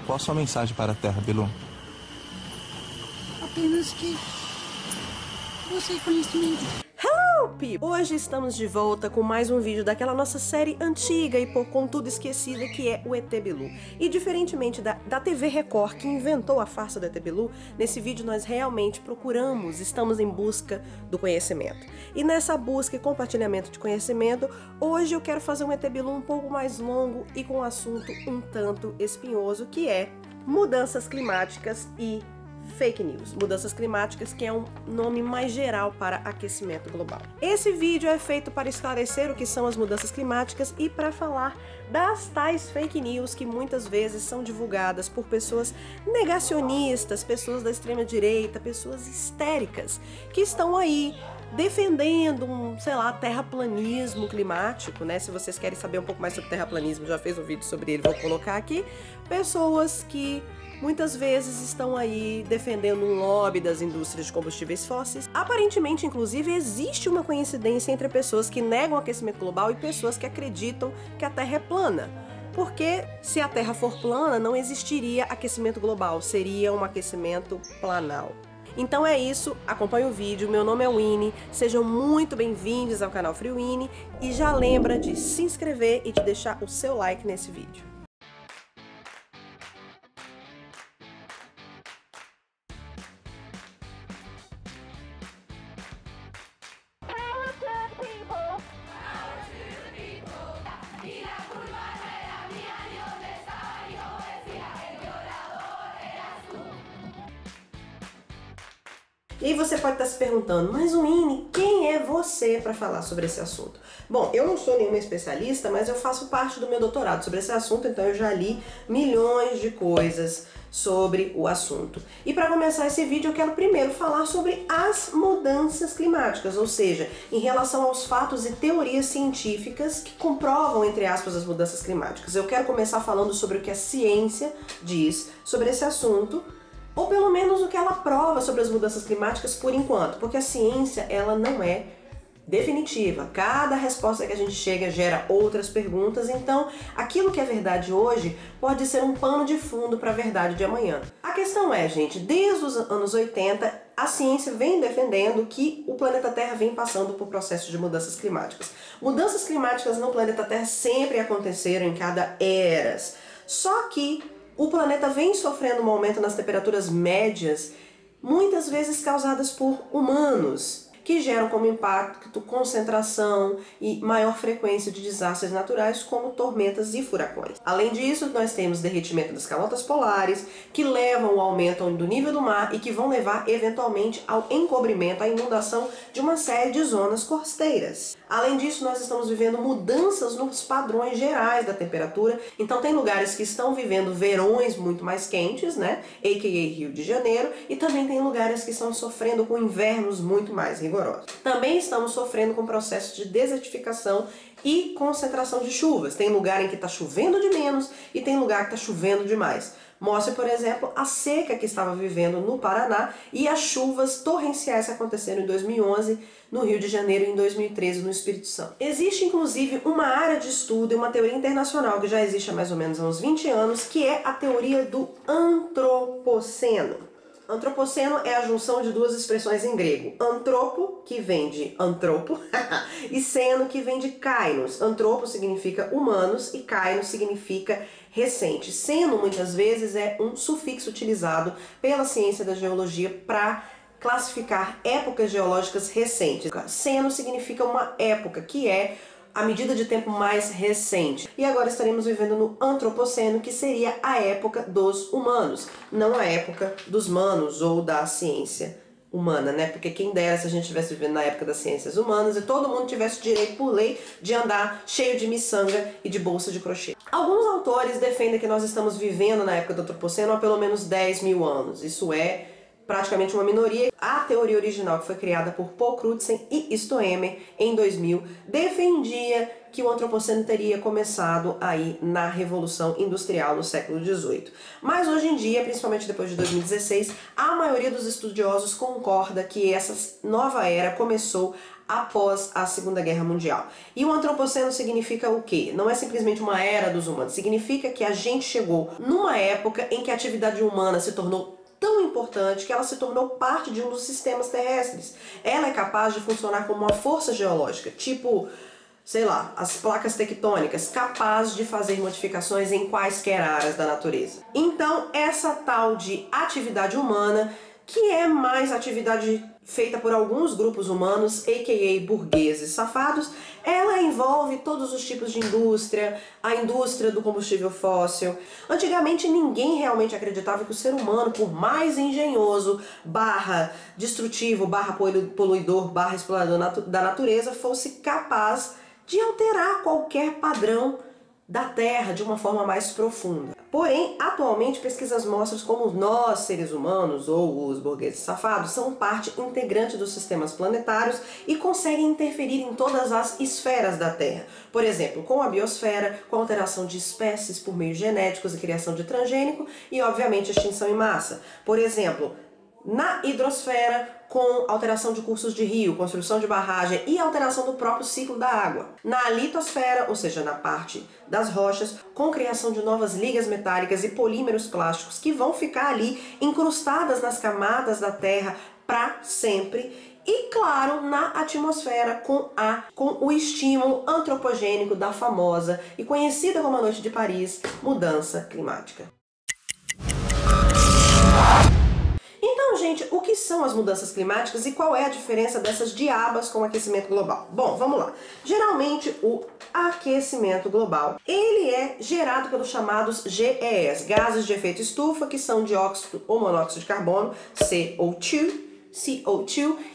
Qual a sua mensagem para a Terra, Bilu? Apenas que você é conhecimento. Hello, people! Hoje estamos de volta com mais um vídeo daquela nossa série antiga e por contudo esquecida que é o ET Bilu. E diferentemente da TV Record, que inventou a farsa do ET Bilu, nesse vídeo nós realmente estamos em busca do conhecimento. E nessa busca e compartilhamento de conhecimento, hoje eu quero fazer um ET Bilu um pouco mais longo e com um assunto um tanto espinhoso, que é mudanças climáticas e fake news. Mudanças climáticas, que é um nome mais geral para aquecimento global. Esse vídeo é feito para esclarecer o que são as mudanças climáticas e para falar das tais fake news que muitas vezes são divulgadas por pessoas negacionistas, pessoas da extrema direita, pessoas histéricas, que estão aí defendendo terraplanismo climático, né? Se vocês querem saber um pouco mais sobre terraplanismo, já fez um vídeo sobre ele, vou colocar aqui. Pessoas que muitas vezes estão aí defendendo um lobby das indústrias de combustíveis fósseis. Aparentemente, inclusive, existe uma coincidência entre pessoas que negam o aquecimento global e pessoas que acreditam que a Terra é plana. Porque se a Terra for plana, não existiria aquecimento global, seria um aquecimento planal. Então é isso, acompanhe o vídeo, meu nome é Winnie, sejam muito bem-vindos ao canal Free Winnie e já lembra de se inscrever e de deixar o seu like nesse vídeo. E aí você pode estar se perguntando, mas Winnie, quem é você para falar sobre esse assunto? Bom, eu não sou nenhuma especialista, mas eu faço parte do meu doutorado sobre esse assunto, então eu já li milhões de coisas sobre o assunto. E para começar esse vídeo eu quero primeiro falar sobre as mudanças climáticas, ou seja, em relação aos fatos e teorias científicas que comprovam, entre aspas, as mudanças climáticas. Eu quero começar falando sobre o que a ciência diz sobre esse assunto, ou pelo menos o que ela prova sobre as mudanças climáticas por enquanto, porque a ciência ela não é definitiva. Cada resposta que a gente chega gera outras perguntas, então aquilo que é verdade hoje pode ser um pano de fundo para a verdade de amanhã. A questão é, gente, desde os anos 80, a ciência vem defendendo que o planeta Terra vem passando por processos de mudanças climáticas. Mudanças climáticas no planeta Terra sempre aconteceram em cada era, só que o planeta vem sofrendo um aumento nas temperaturas médias, muitas vezes causadas por humanos, que geram como impacto concentração e maior frequência de desastres naturais como tormentas e furacões. Além disso, nós temos derretimento das calotas polares, que levam ao aumento do nível do mar e que vão levar eventualmente ao encobrimento, à inundação de uma série de zonas costeiras. Além disso, nós estamos vivendo mudanças nos padrões gerais da temperatura, então tem lugares que estão vivendo verões muito mais quentes, né, a.k.a. Rio de Janeiro, e também tem lugares que estão sofrendo com invernos muito mais rigorosos. Também estamos sofrendo com processos de desertificação e concentração de chuvas. Tem lugar em que está chovendo de menos e tem lugar que está chovendo demais. Mostra, por exemplo, a seca que estava vivendo no Paraná e as chuvas torrenciais que aconteceram em 2011 no Rio de Janeiro e em 2013 no Espírito Santo. Existe, inclusive, uma área de estudo e uma teoria internacional que já existe há mais ou menos uns 20 anos, que é a teoria do antropoceno. Antropoceno é a junção de duas expressões em grego. Antropo, que vem de antropo, e ceno, que vem de kainos. Antropo significa humanos e kainos significa recente. Ceno, muitas vezes, é um sufixo utilizado pela ciência da geologia para classificar épocas geológicas recentes. Ceno significa uma época, que é a medida de tempo mais recente. E agora estaremos vivendo no antropoceno, que seria a época dos humanos, não a época dos manos ou da ciência humana, né? Porque quem dera se a gente estivesse vivendo na época das ciências humanas e todo mundo tivesse direito por lei de andar cheio de miçanga e de bolsa de crochê. Alguns autores defendem que nós estamos vivendo na época do antropoceno há pelo menos 10 mil anos. Isso é praticamente uma minoria. A teoria original, que foi criada por Paul Crutzen e Stoemer em 2000, defendia que o antropoceno teria começado aí na Revolução Industrial no século XVIII. Mas hoje em dia, principalmente depois de 2016, a maioria dos estudiosos concorda que essa nova era começou após a Segunda Guerra Mundial. E o antropoceno significa o quê? Não é simplesmente uma era dos humanos, significa que a gente chegou numa época em que a atividade humana se tornou tão importante que ela se tornou parte de um dos sistemas terrestres. Ela é capaz de funcionar como uma força geológica, tipo, sei lá, as placas tectônicas, capaz de fazer modificações em quaisquer áreas da natureza. Então, essa tal de atividade humana, que é mais atividade feita por alguns grupos humanos, a.k.a. burgueses safados, ela envolve todos os tipos de indústria, a indústria do combustível fóssil. Antigamente ninguém realmente acreditava que o ser humano, por mais engenhoso, destrutivo, poluidor, explorador da natureza, fosse capaz de alterar qualquer padrão da Terra de uma forma mais profunda. Porém, atualmente, pesquisas mostram como nós, seres humanos, ou os burgueses safados, são parte integrante dos sistemas planetários e conseguem interferir em todas as esferas da Terra. Por exemplo, com a biosfera, com a alteração de espécies por meios genéticos e criação de transgênico e, obviamente, extinção em massa. Por exemplo, na hidrosfera, com alteração de cursos de rio, construção de barragem e alteração do próprio ciclo da água. Na litosfera, ou seja, na parte das rochas, com criação de novas ligas metálicas e polímeros plásticos que vão ficar ali incrustadas nas camadas da Terra para sempre. E claro, na atmosfera, com o estímulo antropogênico da famosa e conhecida como a Noite de Paris, mudança climática. Então, gente, o que são as mudanças climáticas e qual é a diferença dessas diabas com o aquecimento global? Bom, vamos lá. Geralmente, o aquecimento global, ele é gerado pelos chamados GES, gases de efeito estufa, que são dióxido ou monóxido de carbono, CO2,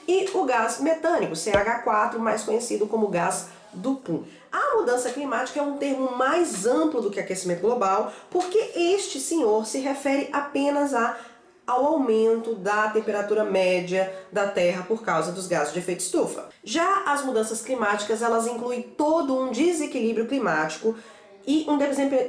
e o gás metânico, CH4, mais conhecido como gás do PUM. A mudança climática é um termo mais amplo do que aquecimento global, porque este senhor se refere apenas ao aumento da temperatura média da Terra por causa dos gases de efeito estufa. Já as mudanças climáticas, elas incluem todo um desequilíbrio climático e um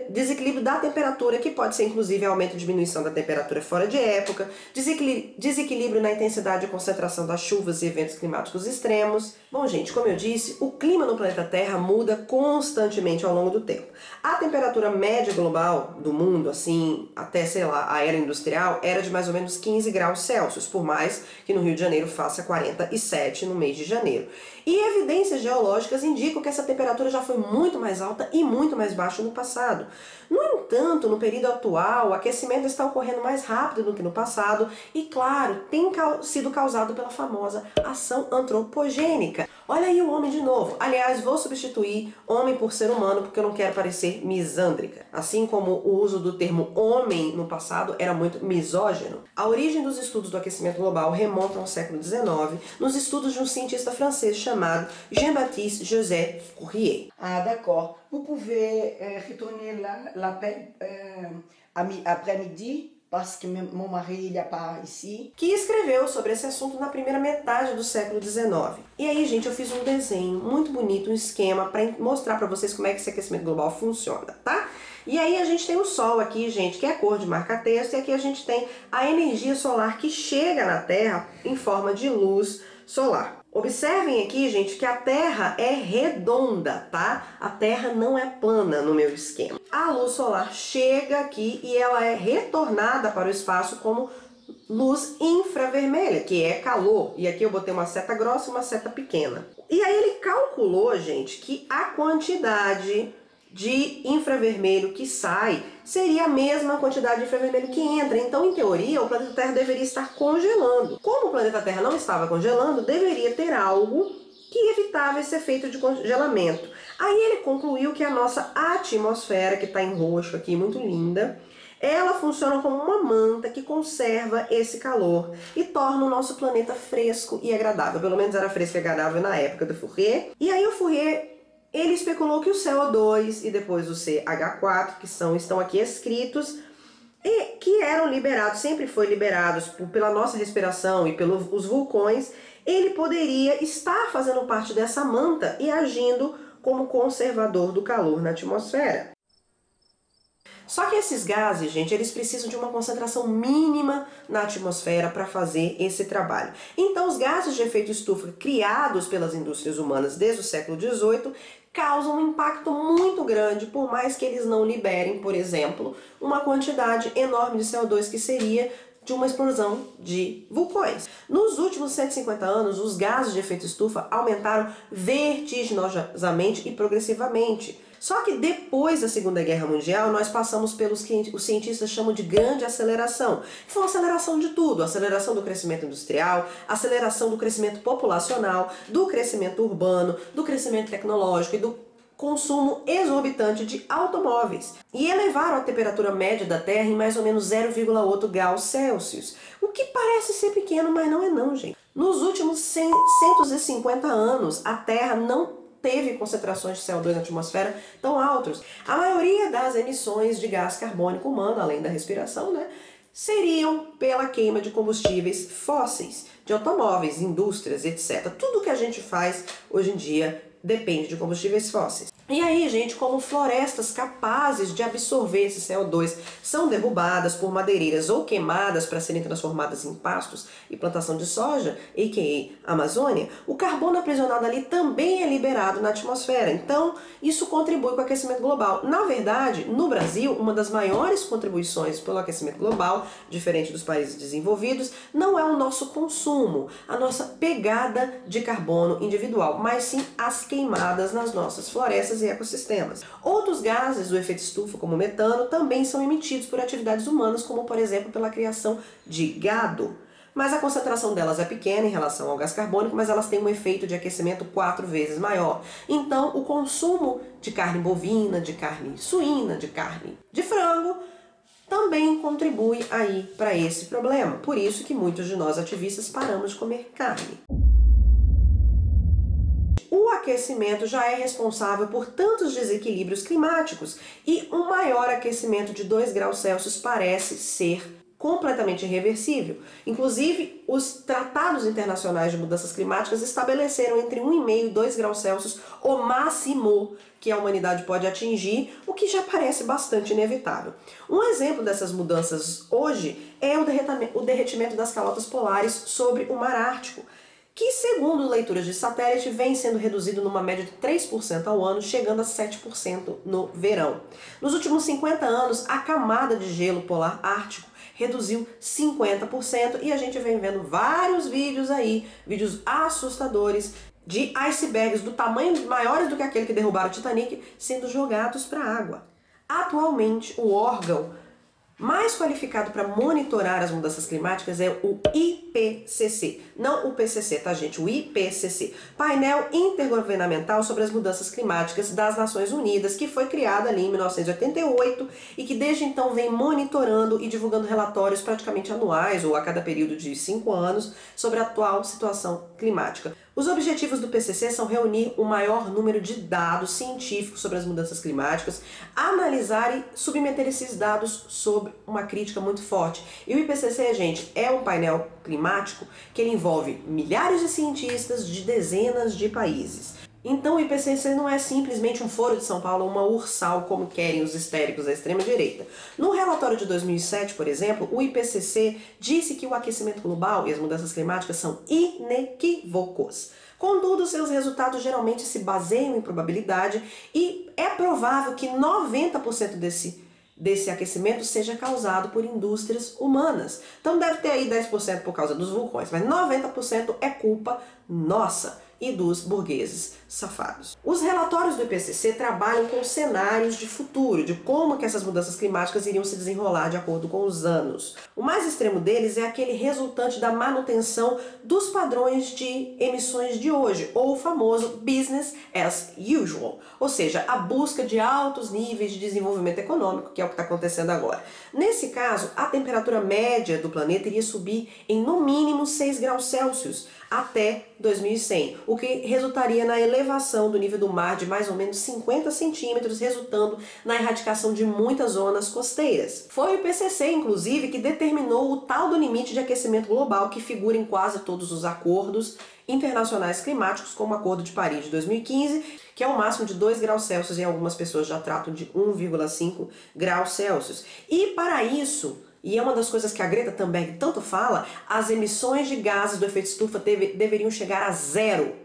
desequilíbrio da temperatura, que pode ser inclusive aumento e diminuição da temperatura fora de época, desequilíbrio na intensidade e concentração das chuvas e eventos climáticos extremos. Bom, gente, como eu disse, o clima no planeta Terra muda constantemente ao longo do tempo. A temperatura média global do mundo, assim, até, sei lá, a era industrial, era de mais ou menos 15 graus Celsius, por mais que no Rio de Janeiro faça 47 no mês de janeiro. E evidências geológicas indicam que essa temperatura já foi muito mais alta e muito mais baixa no passado. No entanto, no período atual, o aquecimento está ocorrendo mais rápido do que no passado e, claro, tem sido causado pela famosa ação antropogênica. Olha aí o homem de novo. Aliás, vou substituir homem por ser humano porque eu não quero parecer misândrica. Assim como o uso do termo homem no passado era muito misógino. A origem dos estudos do aquecimento global remonta ao século XIX, nos estudos de um cientista francês chamado Jean-Baptiste Joseph Fourier. Ah, d'accord. Vous pouvez retourner l'appel après-midi? Parce que mon mari il est pas ici. Que escreveu sobre esse assunto na primeira metade do século XIX. E aí, gente, eu fiz um desenho muito bonito, um esquema para mostrar para vocês como é que esse aquecimento global funciona, tá? E aí a gente tem o Sol aqui, gente, que é a cor de marca-texto, e aqui a gente tem a energia solar que chega na Terra em forma de luz solar. Observem aqui, gente, que a Terra é redonda, tá? A Terra não é plana no meu esquema. A luz solar chega aqui e ela é retornada para o espaço como luz infravermelha, que é calor. E aqui eu botei uma seta grossa e uma seta pequena. E aí ele calculou, gente, que a quantidade de infravermelho que sai seria a mesma quantidade de infravermelho que entra. Então, em teoria, o planeta Terra deveria estar congelando. Como o planeta Terra não estava congelando, deveria ter algo que evitava esse efeito de congelamento. Aí ele concluiu que a nossa atmosfera, que está em roxo aqui, muito linda, ela funciona como uma manta que conserva esse calor e torna o nosso planeta fresco e agradável. Pelo menos era fresco e agradável na época do Fourier. E aí o Fourier, ele especulou que o CO2 e depois o CH4, que estão aqui escritos, e que eram liberados, sempre foi liberados pela nossa respiração e pelos vulcões, ele poderia estar fazendo parte dessa manta e agindo como conservador do calor na atmosfera. Só que esses gases, gente, eles precisam de uma concentração mínima na atmosfera para fazer esse trabalho. Então, os gases de efeito estufa criados pelas indústrias humanas desde o século XVIII causam um impacto muito grande, por mais que eles não liberem, por exemplo, uma quantidade enorme de CO2 que seria de uma explosão de vulcões. Nos últimos 150 anos, os gases de efeito estufa aumentaram vertiginosamente e progressivamente. Só que depois da Segunda Guerra Mundial, nós passamos pelos que os cientistas chamam de grande aceleração, que foi uma aceleração de tudo, aceleração do crescimento industrial, aceleração do crescimento populacional, do crescimento urbano, do crescimento tecnológico e do consumo exorbitante de automóveis, e elevaram a temperatura média da Terra em mais ou menos 0,8 graus Celsius, o que parece ser pequeno, mas não é não, gente. Nos últimos 150 anos, a Terra não teve concentrações de CO2 na atmosfera tão altas. A maioria das emissões de gás carbônico humano, além da respiração, né, seriam pela queima de combustíveis fósseis, de automóveis, indústrias, etc. Tudo que a gente faz hoje em dia depende de combustíveis fósseis. E aí, gente, como florestas capazes de absorver esse CO2 são derrubadas por madeireiras ou queimadas para serem transformadas em pastos e plantação de soja, a.k.a. Amazônia, o carbono aprisionado ali também é liberado na atmosfera. Então, isso contribui com o aquecimento global. Na verdade, no Brasil, uma das maiores contribuições pelo aquecimento global, diferente dos países desenvolvidos, não é o nosso consumo, a nossa pegada de carbono individual, mas sim as queimadas nas nossas florestas e ecossistemas. Outros gases do efeito estufa, como o metano, também são emitidos por atividades humanas, como por exemplo pela criação de gado. Mas a concentração delas é pequena em relação ao gás carbônico, mas elas têm um efeito de aquecimento 4 vezes maior. Então, o consumo de carne bovina, de carne suína, de carne de frango, também contribui aí para esse problema. Por isso que muitos de nós ativistas paramos de comer carne. O aquecimento já é responsável por tantos desequilíbrios climáticos e um maior aquecimento de 2 graus Celsius parece ser completamente irreversível. Inclusive, os tratados internacionais de mudanças climáticas estabeleceram entre 1,5 e 2 graus Celsius o máximo que a humanidade pode atingir, o que já parece bastante inevitável. Um exemplo dessas mudanças hoje é o derretimento das calotas polares sobre o Mar Ártico, que, segundo leituras de satélite, vem sendo reduzido numa média de 3% ao ano, chegando a 7% no verão. Nos últimos 50 anos, a camada de gelo polar ártico reduziu 50% e a gente vem vendo vários vídeos aí, vídeos assustadores, de icebergs do tamanho maiores do que aquele que derrubaram o Titanic sendo jogados para a água. Atualmente, o órgão mais qualificado para monitorar as mudanças climáticas é o IPCC, não o PCC, tá, gente? O IPCC, Painel Intergovernamental sobre as Mudanças Climáticas das Nações Unidas, que foi criado ali em 1988 e que desde então vem monitorando e divulgando relatórios praticamente anuais ou a cada período de 5 anos sobre a atual situação climática. Os objetivos do PCC são reunir o maior número de dados científicos sobre as mudanças climáticas, analisar e submeter esses dados sob uma crítica muito forte. E o IPCC, gente, é um painel climático que ele envolve milhares de cientistas de dezenas de países. Então o IPCC não é simplesmente um foro de São Paulo ou uma ursal, como querem os histéricos da extrema-direita. No relatório de 2007, por exemplo, o IPCC disse que o aquecimento global e as mudanças climáticas são inequívocos. Contudo, seus resultados geralmente se baseiam em probabilidade e é provável que 90% desse aquecimento seja causado por indústrias humanas. Então deve ter aí 10% por causa dos vulcões, mas 90% é culpa nossa e dos burgueses safados. Os relatórios do IPCC trabalham com cenários de futuro, de como que essas mudanças climáticas iriam se desenrolar de acordo com os anos. O mais extremo deles é aquele resultante da manutenção dos padrões de emissões de hoje, ou o famoso business as usual, ou seja, a busca de altos níveis de desenvolvimento econômico, que é o que está acontecendo agora. Nesse caso, a temperatura média do planeta iria subir em no mínimo 6 graus Celsius até 2100, o que resultaria na elevação do nível do mar de mais ou menos 50 centímetros, resultando na erradicação de muitas zonas costeiras. Foi o IPCC, inclusive, que determinou o tal do limite de aquecimento global que figura em quase todos os acordos internacionais climáticos, como o Acordo de Paris de 2015, que é o máximo de 2 graus Celsius, e algumas pessoas já tratam de 1,5 graus Celsius. E para isso, e é uma das coisas que a Greta Thunberg tanto fala, as emissões de gases do efeito estufa deveriam chegar a zero.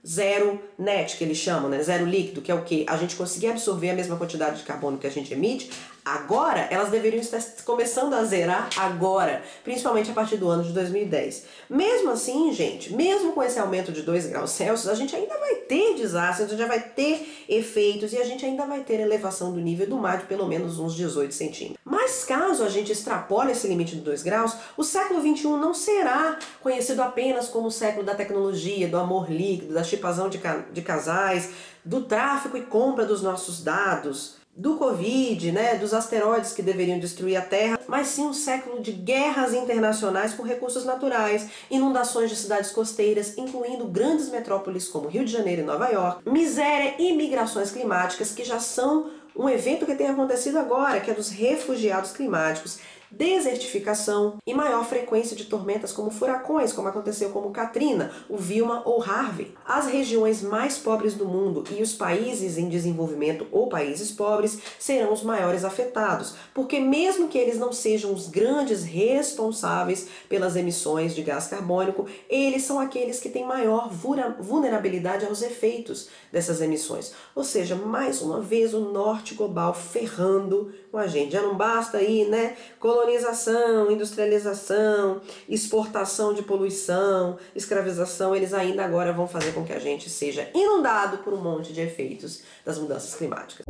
Zero net, que eles chamam, né? Zero líquido, que é o que? A gente conseguir absorver a mesma quantidade de carbono que a gente emite. Agora, elas deveriam estar começando a zerar agora, principalmente a partir do ano de 2010. Mesmo assim, gente, mesmo com esse aumento de 2 graus Celsius, a gente ainda vai ter desastres, a gente já vai ter efeitos e a gente ainda vai ter elevação do nível do mar de pelo menos uns 18 centímetros. Mas caso a gente extrapole esse limite de 2 graus, o século XXI não será conhecido apenas como o século da tecnologia, do amor líquido, da chipazão de casais, do tráfico e compra dos nossos dados, do Covid, né, dos asteroides que deveriam destruir a Terra, mas sim um século de guerras internacionais por recursos naturais, inundações de cidades costeiras, incluindo grandes metrópoles como Rio de Janeiro e Nova York, miséria e migrações climáticas, que já são um evento que tem acontecido agora, que é dos refugiados climáticos, desertificação e maior frequência de tormentas como furacões, como aconteceu com Katrina, o Vilma ou Harvey. As regiões mais pobres do mundo e os países em desenvolvimento ou países pobres serão os maiores afetados, porque mesmo que eles não sejam os grandes responsáveis pelas emissões de gás carbônico, eles são aqueles que têm maior vulnerabilidade aos efeitos dessas emissões. Ou seja, mais uma vez o norte global ferrando com a gente. Já não basta aí, né? Colonização, industrialização, exportação de poluição, escravização, eles ainda agora vão fazer com que a gente seja inundado por um monte de efeitos das mudanças climáticas.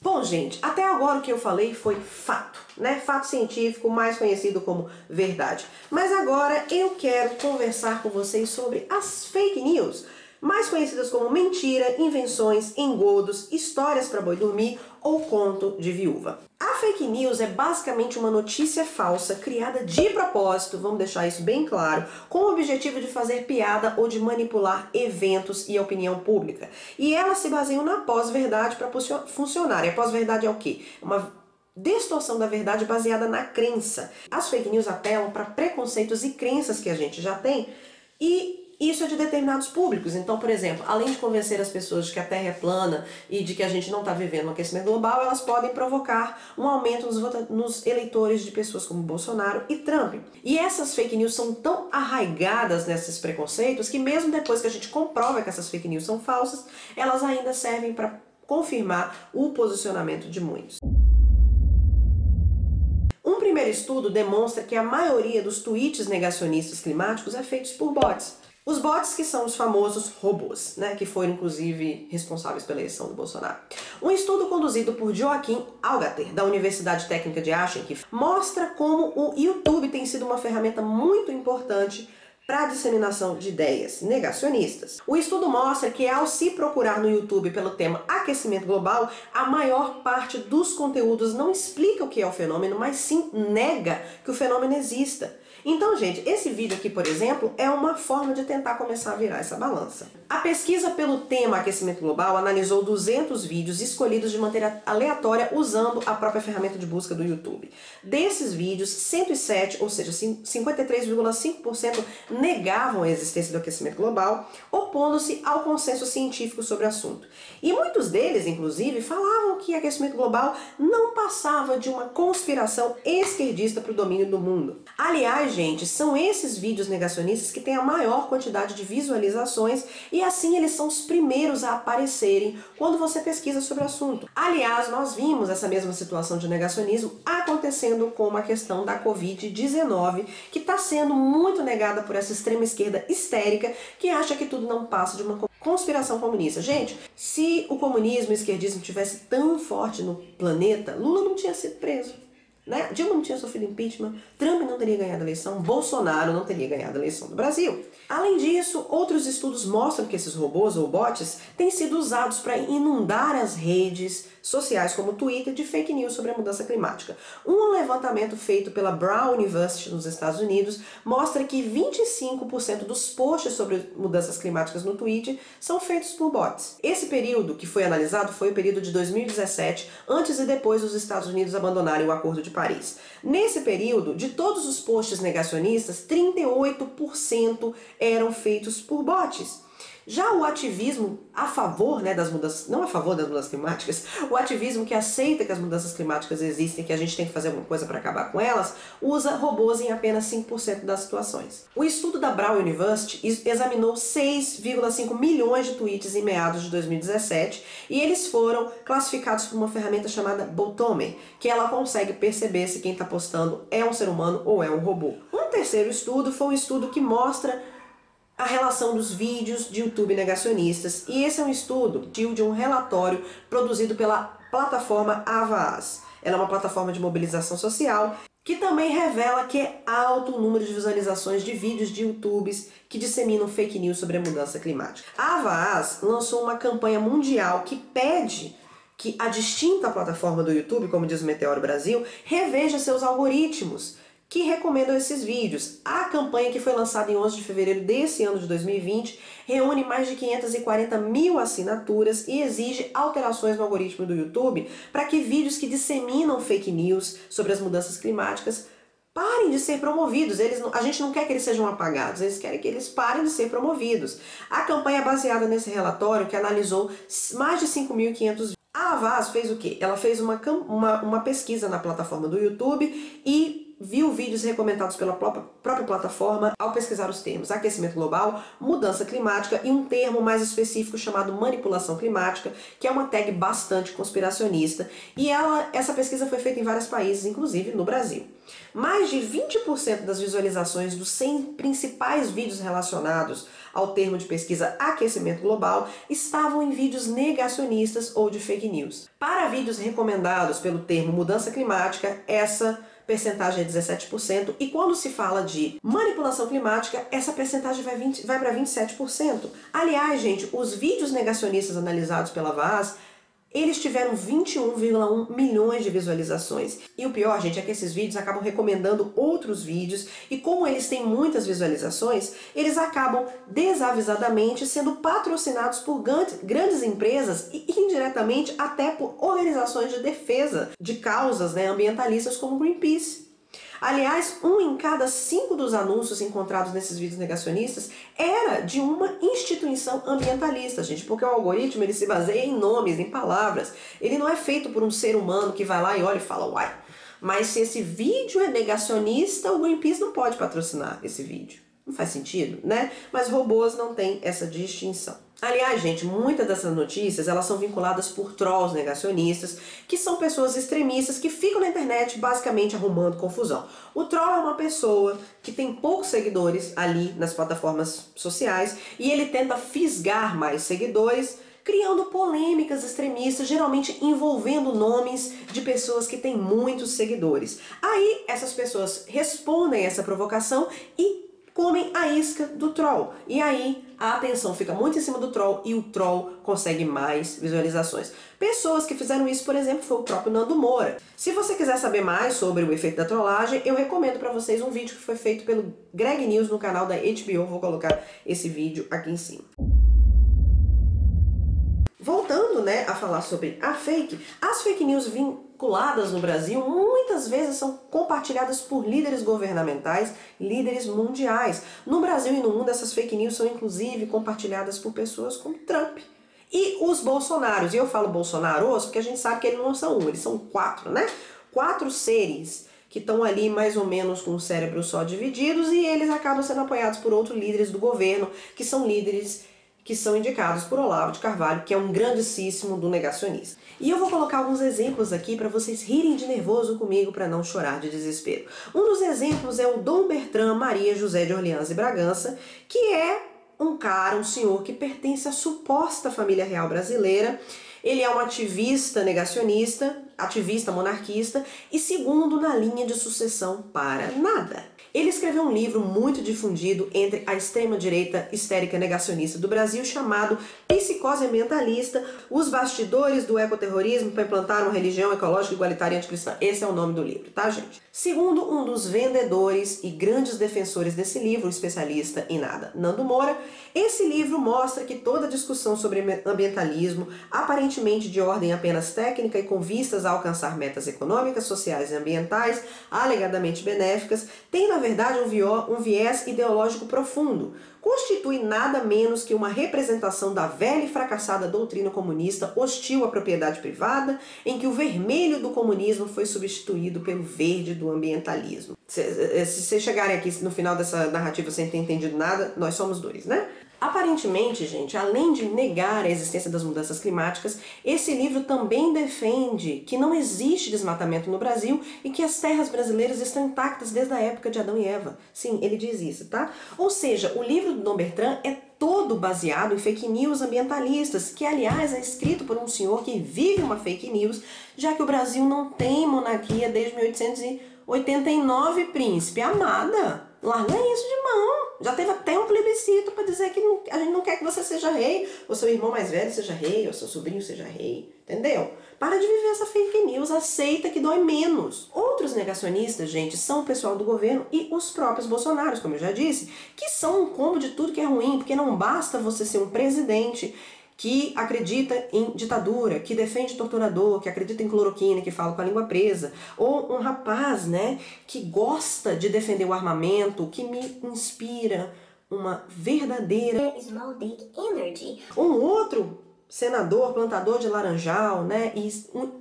Bom, gente, até agora o que eu falei foi fato, né? Fato científico, mais conhecido como verdade. Mas agora eu quero conversar com vocês sobre as fake news, mais conhecidas como mentira, invenções, engodos, histórias para boi dormir ou conto de viúva. A fake news é basicamente uma notícia falsa criada de propósito, vamos deixar isso bem claro, com o objetivo de fazer piada ou de manipular eventos e a opinião pública. E elas se baseiam na pós-verdade para funcionar. E a pós-verdade é o quê? Uma distorção da verdade baseada na crença. As fake news apelam para preconceitos e crenças que a gente já tem e isso é de determinados públicos. Então, por exemplo, além de convencer as pessoas de que a Terra é plana e de que a gente não está vivendo um aquecimento global, elas podem provocar um aumento nos eleitores de pessoas como Bolsonaro e Trump. E essas fake news são tão arraigadas nesses preconceitos que mesmo depois que a gente comprova que essas fake news são falsas, elas ainda servem para confirmar o posicionamento de muitos. Um primeiro estudo demonstra que a maioria dos tweets negacionistas climáticos é feita por bots. Os bots que são os famosos robôs, né, que foram inclusive responsáveis pela eleição do Bolsonaro. Um estudo conduzido por Joaquim Algater, da Universidade Técnica de Aachen, que mostra como o YouTube tem sido uma ferramenta muito importante para a disseminação de ideias negacionistas. O estudo mostra que ao se procurar no YouTube pelo tema aquecimento global, a maior parte dos conteúdos não explica o que é o fenômeno, mas sim nega que o fenômeno exista. Então, gente, esse vídeo aqui, por exemplo, é uma forma de tentar começar a virar essa balança. A pesquisa pelo tema aquecimento global analisou 200 vídeos escolhidos de maneira aleatória usando a própria ferramenta de busca do YouTube. Desses vídeos, 107, ou seja, 53,5% negavam a existência do aquecimento global, opondo-se ao consenso científico sobre o assunto. E muitos deles, inclusive, falavam que aquecimento global não passava de uma conspiração esquerdista para o domínio do mundo. Aliás, gente, são esses vídeos negacionistas que têm a maior quantidade de visualizações e assim eles são os primeiros a aparecerem quando você pesquisa sobre o assunto. Aliás, nós vimos essa mesma situação de negacionismo acontecendo com a questão da Covid-19, que está sendo muito negada por essa extrema esquerda histérica que acha que tudo não passa de uma conspiração comunista. Gente, se o comunismo e o esquerdismo tivesse tão forte no planeta, Lula não tinha sido preso. Né? Dilma não tinha sofrido impeachment, Trump não teria ganhado a eleição, Bolsonaro não teria ganhado a eleição do Brasil. Além disso, outros estudos mostram que esses robôs ou bots têm sido usados para inundar as redes sociais como o Twitter de fake news sobre a mudança climática. Um levantamento feito pela Brown University nos Estados Unidos mostra que 25% dos posts sobre mudanças climáticas no Twitter são feitos por bots. Esse período que foi analisado foi o período de 2017, antes e depois dos Estados Unidos abandonarem o Acordo de Paris. Nesse período, de todos os posts negacionistas, 38% eram feitos por bots. Já o ativismo a favor, né, das mudanças, não a favor das mudanças climáticas, o ativismo que aceita que as mudanças climáticas existem, que a gente tem que fazer alguma coisa para acabar com elas, usa robôs em apenas 5% das situações. O estudo da Brown University examinou 6,5 milhões de tweets em meados de 2017 e eles foram classificados por uma ferramenta chamada Botomer, que ela consegue perceber se quem está postando é um ser humano ou é um robô. Um terceiro estudo foi um estudo que mostra a relação dos vídeos de YouTube negacionistas, e esse é um estudo de um relatório produzido pela plataforma Avaaz. Ela é uma plataforma de mobilização social que também revela que é alto o número de visualizações de vídeos de YouTubes que disseminam fake news sobre a mudança climática. A Avaaz lançou uma campanha mundial que pede que a distinta plataforma do YouTube, como diz o Meteoro Brasil, reveja seus algoritmos que recomendam esses vídeos. A campanha, que foi lançada em 11 de fevereiro desse ano de 2020, reúne mais de 540 mil assinaturas e exige alterações no algoritmo do YouTube para que vídeos que disseminam fake news sobre as mudanças climáticas parem de ser promovidos. A gente não quer que eles sejam apagados, eles querem que eles parem de ser promovidos. A campanha é baseada nesse relatório que analisou mais de 5.500 vídeos. A Avaaz fez o quê? Ela fez uma pesquisa na plataforma do YouTube e viu vídeos recomendados pela própria plataforma ao pesquisar os termos aquecimento global, mudança climática e um termo mais específico chamado manipulação climática, que é uma tag bastante conspiracionista. E essa pesquisa foi feita em vários países, inclusive no Brasil. Mais de 20% das visualizações dos 100 principais vídeos relacionados ao termo de pesquisa aquecimento global estavam em vídeos negacionistas ou de fake news. Para vídeos recomendados pelo termo mudança climática, essa percentagem é 17%, e quando se fala de manipulação climática, essa percentagem vai para 27%. Aliás, gente, os vídeos negacionistas analisados pela Avaaz, eles tiveram 21,1 milhões de visualizações. E o pior, gente, é que esses vídeos acabam recomendando outros vídeos, e como eles têm muitas visualizações, eles acabam desavisadamente sendo patrocinados por grandes empresas e indiretamente até por organizações de defesa de causas, né, ambientalistas como Greenpeace. Aliás, 1 em cada 5 dos anúncios encontrados nesses vídeos negacionistas era de uma instituição ambientalista, gente, porque o algoritmo ele se baseia em nomes, em palavras. Ele não é feito por um ser humano que vai lá e olha e fala, uai, mas se esse vídeo é negacionista, o Greenpeace não pode patrocinar esse vídeo. Não faz sentido, né? Mas robôs não têm essa distinção. Aliás, gente, muitas dessas notícias elas são vinculadas por trolls negacionistas, que são pessoas extremistas que ficam na internet basicamente arrumando confusão. O troll é uma pessoa que tem poucos seguidores ali nas plataformas sociais e ele tenta fisgar mais seguidores, criando polêmicas extremistas, geralmente envolvendo nomes de pessoas que têm muitos seguidores. Aí essas pessoas respondem a essa provocação e comem a isca do troll. E aí a atenção fica muito em cima do troll e o troll consegue mais visualizações. Pessoas que fizeram isso, por exemplo, foi o próprio Nando Moura. Se você quiser saber mais sobre o efeito da trollagem, eu recomendo para vocês um vídeo que foi feito pelo Greg News no canal da HBO. Vou colocar esse vídeo aqui em cima. Voltando, né, a falar sobre a fake, as fake news vinculadas no Brasil muitas vezes são compartilhadas por líderes governamentais, líderes mundiais. No Brasil e no mundo, essas fake news são inclusive compartilhadas por pessoas como Trump e os Bolsonaros. E eu falo Bolsonaros porque a gente sabe que eles não são um, eles são 4, né? 4 seres que estão ali mais ou menos com o cérebro só divididos e eles acabam sendo apoiados por outros líderes do governo, que são líderes que são indicados por Olavo de Carvalho, que é um grandíssimo do negacionista. E eu vou colocar alguns exemplos aqui para vocês rirem de nervoso comigo para não chorar de desespero. Um dos exemplos é o Dom Bertrand Maria José de Orleans e Bragança, que é um senhor que pertence à suposta família real brasileira. Ele é um ativista negacionista ativista monarquista, e segundo na linha de sucessão para nada. Ele escreveu um livro muito difundido entre a extrema-direita histérica negacionista do Brasil chamado Psicose Ambientalista, os bastidores do ecoterrorismo para implantar uma religião ecológica, igualitária e anticristã. Esse é o nome do livro, tá, gente? Segundo um dos vendedores e grandes defensores desse livro, o especialista em nada, Nando Moura, esse livro mostra que toda discussão sobre ambientalismo, aparentemente de ordem apenas técnica e com vistas a alcançar metas econômicas, sociais e ambientais, alegadamente benéficas, tem na verdade um viés ideológico profundo. Constitui nada menos que uma representação da velha e fracassada doutrina comunista hostil à propriedade privada, em que o vermelho do comunismo foi substituído pelo verde do ambientalismo. Se vocês chegarem aqui no final dessa narrativa sem ter entendido nada, nós somos dois, né? Aparentemente, gente, além de negar a existência das mudanças climáticas, esse livro também defende que não existe desmatamento no Brasil e que as terras brasileiras estão intactas desde a época de Adão e Eva. Sim, ele diz isso, tá? Ou seja, o livro do Dom Bertrand é todo baseado em fake news ambientalistas, que aliás é escrito por um senhor que vive uma fake news, já que o Brasil não tem monarquia desde 1889, príncipe. Amada, larga isso de mão. Já teve até um plebiscito para dizer que a gente não quer que você seja rei, ou seu irmão mais velho seja rei, ou seu sobrinho seja rei, entendeu? Para de viver essa fake news, aceita que dói menos. Outros negacionistas, gente, são o pessoal do governo e os próprios bolsonaros, como eu já disse, que são um combo de tudo que é ruim, porque não basta você ser um presidente que acredita em ditadura, que defende torturador, que acredita em cloroquina, que fala com a língua presa, ou um rapaz, né, que gosta de defender o armamento, que me inspira uma verdadeira Small Dick Energy. um outro senador, plantador de laranjal, né, e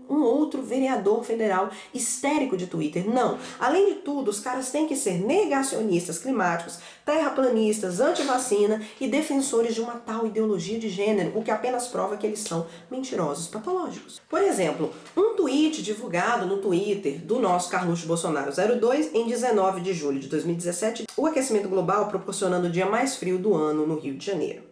um outro vereador federal histérico de Twitter. Não. Além de tudo, os caras têm que ser negacionistas climáticos, terraplanistas, anti-vacina e defensores de uma tal ideologia de gênero, o que apenas prova que eles são mentirosos patológicos. Por exemplo, um tweet divulgado no Twitter do nosso Carluxo Bolsonaro 02 em 19 de julho de 2017, o aquecimento global proporcionando o dia mais frio do ano no Rio de Janeiro.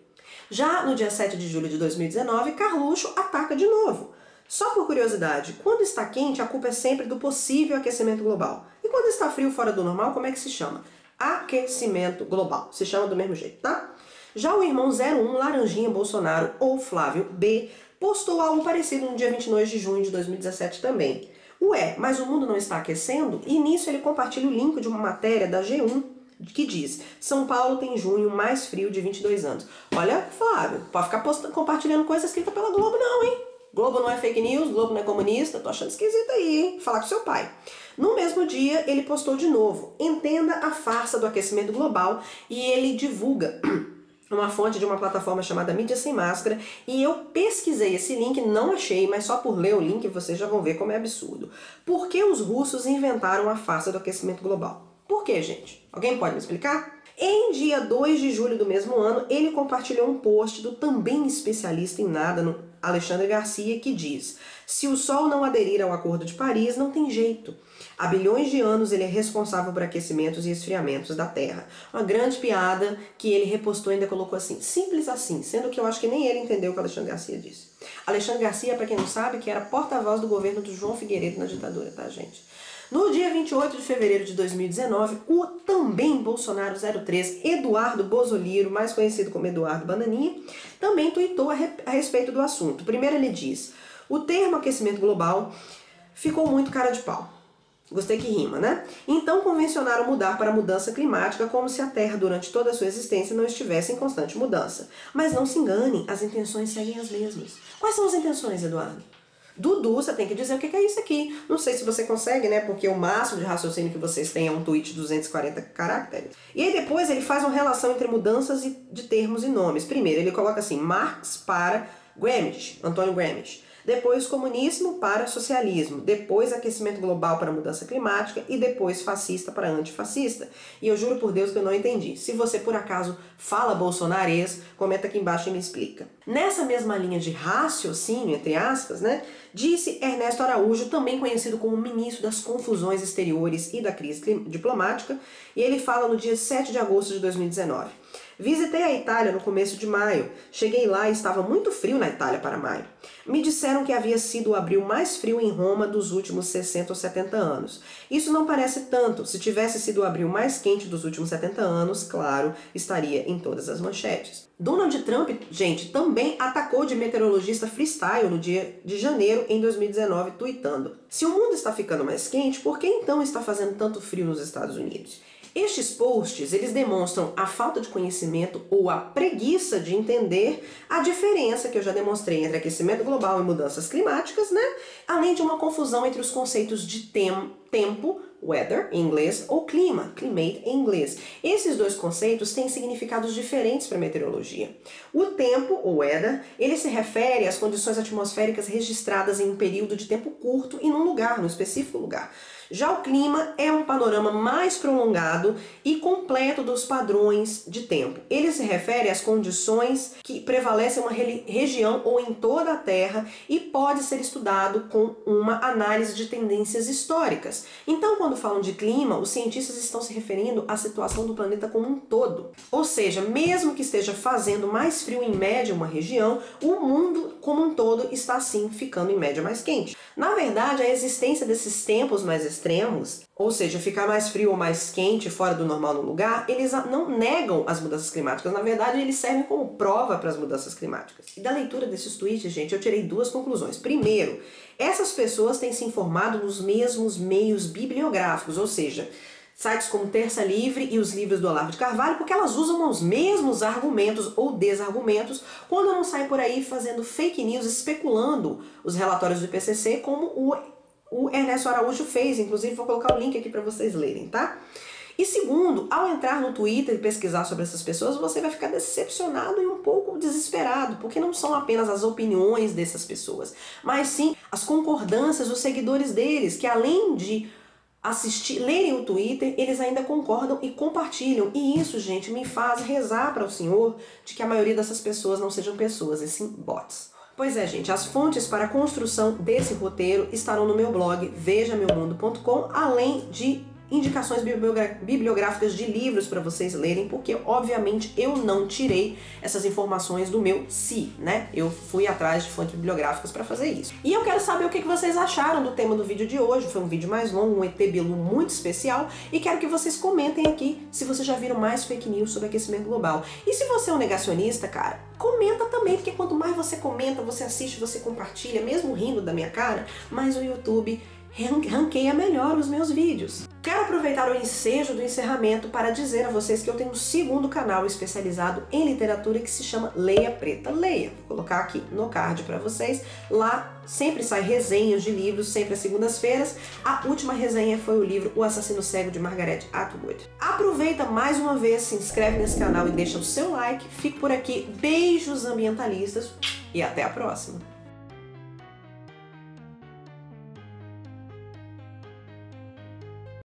Já no dia 7 de julho de 2019, Carluxo ataca de novo. Só por curiosidade, quando está quente, a culpa é sempre do possível aquecimento global. E quando está frio fora do normal, como é que se chama? Aquecimento global. Se chama do mesmo jeito, tá? Já o irmão 01, Laranjinha Bolsonaro, ou Flávio B, postou algo parecido no dia 29 de junho de 2017 também. Ué, mas o mundo não está aquecendo? E nisso ele compartilha o link de uma matéria da G1, que diz: São Paulo tem junho mais frio de 22 anos. Olha, Flávio, pode ficar compartilhando coisa escrita pela Globo não, hein? Globo não é fake news, Globo não é comunista, tô achando esquisito aí, hein? Falar com seu pai. No mesmo dia, ele postou de novo: Entenda a farsa do aquecimento global, e ele divulga uma fonte de uma plataforma chamada Mídia Sem Máscara, e eu pesquisei esse link, não achei, mas só por ler o link vocês já vão ver como é absurdo. Por que os russos inventaram a farsa do aquecimento global? Por quê, gente? Alguém pode me explicar? Em dia 2 de julho do mesmo ano, ele compartilhou um post do também especialista em nada, no Alexandre Garcia, que diz: se o Sol não aderir ao Acordo de Paris, não tem jeito. Há bilhões de anos ele é responsável por aquecimentos e esfriamentos da Terra. Uma grande piada que ele repostou e ainda colocou assim, simples assim, sendo que eu acho que nem ele entendeu o que o Alexandre Garcia disse. Alexandre Garcia, para quem não sabe, que era porta-voz do governo do João Figueiredo na ditadura, tá, gente? No dia 28 de fevereiro de 2019, o também Bolsonaro 03, Eduardo Bozoliro, mais conhecido como Eduardo Bananinha, também tuitou a respeito do assunto. Primeiro ele diz: o termo aquecimento global ficou muito cara de pau. Gostei que rima, né? Então convencionaram mudar para mudança climática como se a Terra durante toda a sua existência não estivesse em constante mudança. Mas não se enganem, as intenções seguem as mesmas. Quais são as intenções, Eduardo? Dudu, você tem que dizer o que é isso aqui. Não sei se você consegue, né? Porque o máximo de raciocínio que vocês têm é um tweet de 240 caracteres. E aí depois ele faz uma relação entre mudanças de termos e nomes. Primeiro ele coloca assim, Marx para Gramsci, Antônio Gramsci. Depois comunismo para socialismo, depois aquecimento global para mudança climática e depois fascista para antifascista. E eu juro por Deus que eu não entendi. Se você por acaso fala bolsonarês, comenta aqui embaixo e me explica. Nessa mesma linha de raciocínio, entre aspas, né, disse Ernesto Araújo, também conhecido como ministro das confusões exteriores e da crise diplomática, e ele fala no dia 7 de agosto de 2019. Visitei a Itália no começo de maio. Cheguei lá e estava muito frio na Itália para maio. Me disseram que havia sido o abril mais frio em Roma dos últimos 60 ou 70 anos. Isso não parece tanto. Se tivesse sido o abril mais quente dos últimos 70 anos, claro, estaria em todas as manchetes. Donald Trump, gente, também atacou de meteorologista freestyle no dia de janeiro em 2019, tuitando: se o mundo está ficando mais quente, por que então está fazendo tanto frio nos Estados Unidos? Estes posts, eles demonstram a falta de conhecimento ou a preguiça de entender a diferença que eu já demonstrei entre aquecimento global e mudanças climáticas, né? Além de uma confusão entre os conceitos de tempo, weather em inglês, ou clima, climate em inglês. Esses dois conceitos têm significados diferentes para a meteorologia. O tempo, ou weather, ele se refere às condições atmosféricas registradas em um período de tempo curto e num lugar, num específico lugar. Já o clima é um panorama mais prolongado e completo dos padrões de tempo. Ele se refere às condições que prevalecem em uma região ou em toda a Terra e pode ser estudado com uma análise de tendências históricas. Então, quando falam de clima, os cientistas estão se referindo à situação do planeta como um todo. Ou seja, mesmo que esteja fazendo mais frio em média em uma região, o mundo como um todo está sim ficando em média mais quente. Na verdade, a existência desses tempos mais extremos, ou seja, ficar mais frio ou mais quente fora do normal no lugar, eles não negam as mudanças climáticas. Na verdade, eles servem como prova para as mudanças climáticas. E da leitura desses tweets, gente, eu tirei duas conclusões. Primeiro, essas pessoas têm se informado nos mesmos meios bibliográficos, ou seja, sites como Terça Livre e os livros do Olavo de Carvalho, porque elas usam os mesmos argumentos ou desargumentos quando não saem por aí fazendo fake news, especulando os relatórios do IPCC, como o Ernesto Araújo fez. Inclusive vou colocar o link aqui para vocês lerem, tá? E segundo, ao entrar no Twitter e pesquisar sobre essas pessoas, você vai ficar decepcionado e um pouco desesperado, porque não são apenas as opiniões dessas pessoas, mas sim as concordâncias dos seguidores deles, que além de lerem o Twitter, eles ainda concordam e compartilham. E isso, gente, me faz rezar para o Senhor de que a maioria dessas pessoas não sejam pessoas, e sim bots. Pois é, gente, as fontes para a construção desse roteiro estarão no meu blog vejameumundo.com, além de indicações bibliográficas de livros para vocês lerem, porque obviamente eu não tirei essas informações do meu né? Eu fui atrás de fontes bibliográficas para fazer isso. E eu quero saber o que vocês acharam do tema do vídeo de hoje. Foi um vídeo mais longo, um ET Bilu muito especial, e quero que vocês comentem aqui se vocês já viram mais fake news sobre aquecimento global. E se você é um negacionista, cara, comenta também, porque quanto mais você comenta, você assiste, você compartilha, mesmo rindo da minha cara, mais o YouTube ranqueia melhor os meus vídeos. Quero aproveitar o ensejo do encerramento para dizer a vocês que eu tenho um segundo canal especializado em literatura que se chama Leia Preta Leia. Vou colocar aqui no card para vocês. Lá sempre sai resenhas de livros, sempre às segundas-feiras. A última resenha foi o livro O Assassino Cego de Margaret Atwood. Aproveita mais uma vez, se inscreve nesse canal e deixa o seu like. Fico por aqui. Beijos ambientalistas e até a próxima.